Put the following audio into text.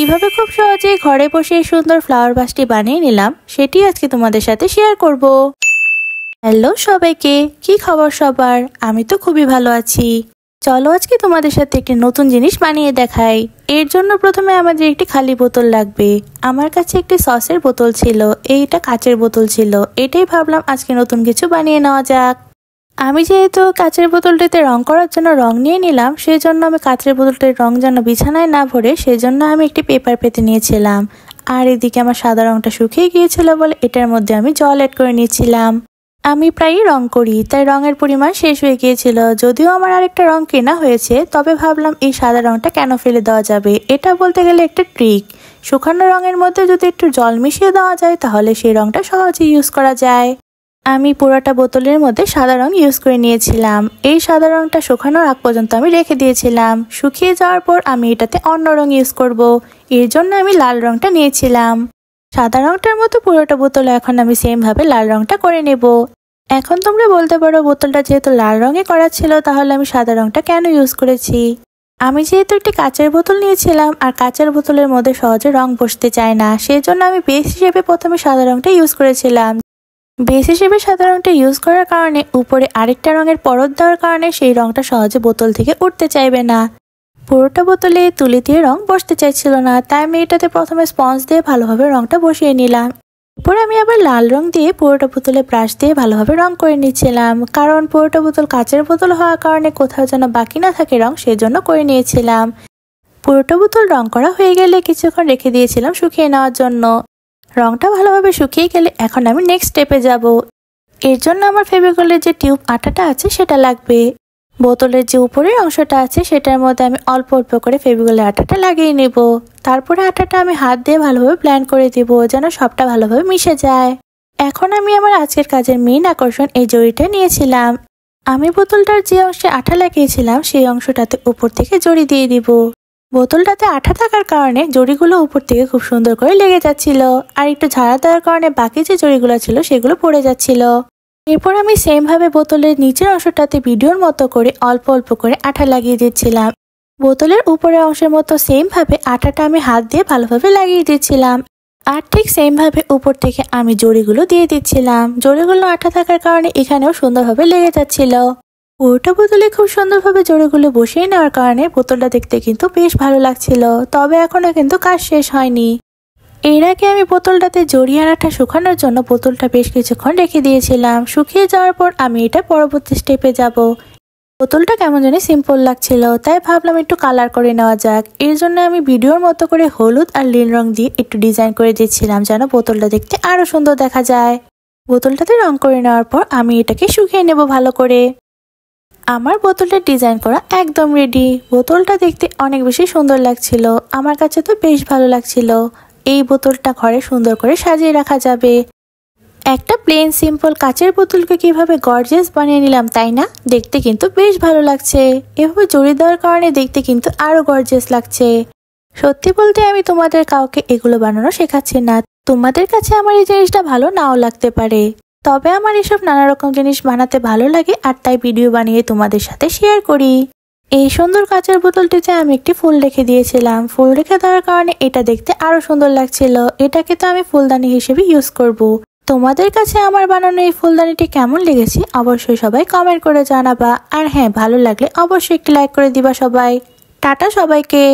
কিভাবে খুব সহজেই ঘরে বসে সুন্দর ফ্লাওয়ার ভাসটি বানিয়ে নিলাম সেটি আজকে তোমাদের সাথে শেয়ার করব। হ্যালো সবাইকে, কি খবর সবার? আমি তো খুবই ভালো আছি। চলো আজকে তোমাদের সাথে একটি নতুন জিনিস বানিয়ে দেখাই। এর জন্য প্রথমে আমাদের একটি খালি বোতল লাগবে। আমার কাছে একটি সসের বোতল ছিল, এইটা কাচের বোতল ছিল। এটাই ভাবলাম আজকে নতুন কিছু বানিয়ে নেওয়া যাক। আমি যেহেতু কাচের বোতলটিতে রং করার জন্য রং নিয়ে নিলাম, সেই জন্য আমি কাচের বোতলটির রং যেন বিছানায় না ভরে সেজন্য আমি একটি পেপার পেতে নিয়েছিলাম। আর এদিকে আমার সাদা রংটা শুকিয়ে গিয়েছিল বলে এটার মধ্যে আমি জল অ্যাড করে নিয়েছিলাম। আমি প্রায়ই রং করি, তাই রঙের পরিমাণ শেষ হয়ে গিয়েছিল। যদিও আমার আরেকটা রং কেনা হয়েছে, তবে ভাবলাম এই সাদা রংটা কেন ফেলে দেওয়া যাবে। এটা বলতে গেলে একটা ট্রিক। শুকানো রঙের মধ্যে যদি একটু জল মিশিয়ে দেওয়া যায় তাহলে সেই রংটা সহজেই ইউজ করা যায়। আমি পুরোটা বোতলের মধ্যে সাদা রং ইউজ করে নিয়েছিলাম। এই সাদা রংটা শুকানোর আগ পর্যন্ত আমি রেখে দিয়েছিলাম। শুকিয়ে যাওয়ার পর আমি এটাতে অন্য রং ইউজ করব। এর জন্য আমি লাল রংটা নিয়েছিলাম। সাদা রংটার মতো পুরোটা বোতলে এখন আমি সেম ভাবে লাল রংটা করে নেব। এখন তোমরা বলতে পারো বোতলটা যেহেতু লাল রঙে করা ছিল তাহলে আমি সাদা রংটা কেন ইউজ করেছি। আমি যেহেতু একটি কাচের বোতল নিয়েছিলাম আর কাচের বোতলের মধ্যে সহজে রং বসতে চায় না, সেই জন্য আমি বেস হিসেবে প্রথমে সাদা রংটা ইউজ করেছিলাম। বেস হিসেবে সাদা রংটা ইউজ করার কারণে উপরে আরেকটা রঙের পরত দেওয়ার কারণে সেই রংটা সহজে বোতল থেকে উঠতে চাইবে না। পুরোটা বোতলে তুলি দিয়ে রং বসতে চাইছিল না, তাই আমি এটাতে প্রথমে স্পঞ্জ দিয়ে ভালোভাবে রংটা বসিয়ে নিলাম। এরপরে আমি আবার লাল রং দিয়ে পুরোটা বোতলে ব্রাশ দিয়ে ভালোভাবে রং করে নিচ্ছিলাম, কারণ পুরোটা বোতল কাচের বোতল হওয়ার কারণে কোথাও যেন বাকি না থাকে রং, সেজন্য করে নিয়েছিলাম। পুরোটা বোতল রং করা হয়ে গেলে কিছুক্ষণ রেখে দিয়েছিলাম শুকিয়ে নেওয়ার জন্য। রংটা ভালোভাবে শুকিয়ে গেলে এখন আমি নেক্সট স্টেপে যাব। এর জন্য আমার ফেভিকলের যে টিউব আঠাটা আছে সেটা লাগবে। বোতলের যে উপরের অংশটা আছে সেটার মধ্যে আমি অল্প অল্প করে ফেভিকলের আঠাটা লাগিয়ে নেব। তারপরে আঠাটা আমি হাত দিয়ে ভালোভাবে ব্লেন্ড করে দিব যেন সবটা ভালোভাবে মিশে যায়। এখন আমি আমার আজকের কাজের মেইন আকর্ষণ এই জড়িটা নিয়েছিলাম। আমি বোতলটার যে অংশে আঠা লাগিয়েছিলাম সেই অংশটাতে উপর থেকে জড়ি দিয়ে দিব। বোতলটাতে আঠা থাকার কারণে জড়িগুলো উপর থেকে খুব সুন্দর করে লেগে যাচ্ছিল, আর একটু ঝাড়া দেওয়ার কারণে বাকি যে জড়িগুলো ছিল সেগুলো পড়ে যাচ্ছিল। এরপর আমি সেম ভাবে বোতলের নিচের অংশটাতে ভিডিওর মতো করে অল্প অল্প করে আঠা লাগিয়ে দিচ্ছিলাম। বোতলের উপরের অংশের মতো সেম ভাবে আঠাটা আমি হাত দিয়ে ভালোভাবে লাগিয়ে দিচ্ছিলাম। আর ঠিক সেম ভাবে উপর থেকে আমি জড়িগুলো দিয়ে দিচ্ছিলাম। জড়িগুলো আঠা থাকার কারণে এখানেও সুন্দরভাবে লেগে যাচ্ছিল। পুরোটা বোতলে খুব সুন্দরভাবে জড়িগুলো বসিয়ে নেওয়ার কারণে বোতলটা দেখতে কিন্তু বেশ ভালো লাগছিল। তবে এখনো কিন্তু কাজ শেষ হয়নি। এর আগে আমি বোতলটাতে জড়ি আর আঠা শুকানোর জন্য বোতলটা বেশ কিছুক্ষণ রেখে দিয়েছিলাম। শুকিয়ে যাওয়ার পর আমি এটা পরবর্তী স্টেপে যাব। বোতলটা কেমন জানি সিম্পল লাগছিল, তাই ভাবলাম একটু কালার করে নেওয়া যাক। এর জন্য আমি ভিডিওর মতো করে হলুদ আর নীল রং দিয়ে একটু ডিজাইন করে দিচ্ছিলাম যেন বোতলটা দেখতে আরো সুন্দর দেখা যায়। বোতলটাতে রং করে নেওয়ার পর আমি এটাকে শুকিয়ে নেব ভালো করে। আমার বোতলটা ডিজাইন করা একদম রেডি। বোতলটা দেখতে অনেক বেশি সুন্দর লাগছিল, আমার কাছে তো বেশ ভালো লাগছিল। এই বোতলটা ঘরে সুন্দর করে সাজিয়ে রাখা যাবে। একটা প্লেন সিম্পল কাচের বোতলকে কিভাবে গর্জিয়াস বানিয়ে নিলাম তাই না? দেখতে কিন্তু বেশ ভালো লাগছে। এভাবে জড়ি দেওয়ার কারণে দেখতে কিন্তু আরো গর্জিয়াস লাগছে। সত্যি বলতে আমি তোমাদের কাউকে এগুলো বানানো শেখাচ্ছি না। তোমাদের কাছে আমার এই জিনিসটা ভালো নাও লাগতে পারে, তবে আমার এসব নানা রকম জিনিস বানাতে ভালো লাগে আর তাই ভিডিও বানিয়ে তোমাদের সাথে শেয়ার করি। এই সুন্দর কাচের বোতলটিতে আমি একটি ফুল রেখে দিয়েছিলাম। ফুল রেখে দেওয়ার কারণে এটা দেখতে আরো সুন্দর লাগছিল। এটাকে তো আমি ফুলদানি হিসেবে ইউজ করব। তোমাদের কাছে আমার বানানো এই ফুলদানিটি কেমন লেগেছে অবশ্যই সবাই কমেন্ট করে জানাবা। আর হ্যাঁ, ভালো লাগলে অবশ্যই একটি লাইক করে দিবা সবাই। টাটা সবাইকে।